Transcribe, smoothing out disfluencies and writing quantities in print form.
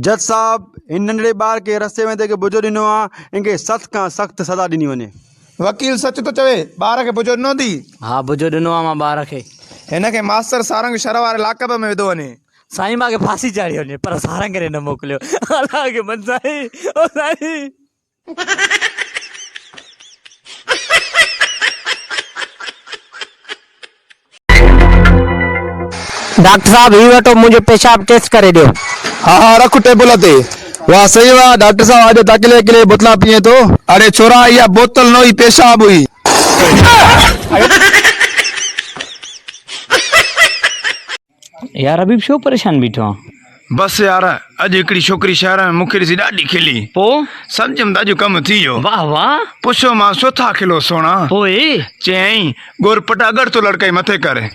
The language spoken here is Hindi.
जज साहब इन नंढड़े ॿार के रस्ते में देखे बुझो ॾिनो आहे इनके सख़्त खां सख़्त सज़ा ॾिनी वञे। वकील सच तो चवे ॿार खे बुझो ॾिनो थी। हाँ बुझो ॾिनो आहे मां ॿार खे। हिन खे मास्टर सारंग शर वारे लाकब में विधो वञे। साईं मां खे फांसी चाढ़ी वञे पर सारंग करे न मोकिलियो। अलाह खे मन साईं ओ साईं। डॉक्टर साहब ही वठो मुझे पेशाब टेस्ट करे दियो। हाँ हाँ रख टेबल ते। वाह सही वाह डॉक्टर साहब आज तकले अकेले बोतला पिए तो। अरे छोरा यह बोतल नो ही पेशाब हुई। यार अभी छो परेशान बीठो आहे? बस यार अज हिकड़ी छोकरी शहर में मुखे ॾिसी ॾाढी खिली। पो समझम ताजो कम थी वियो। वाह वाह। पुछो मां सोथा किलो सोना। पोए चयई गोरपटा अगर तो लड़का मथे करे।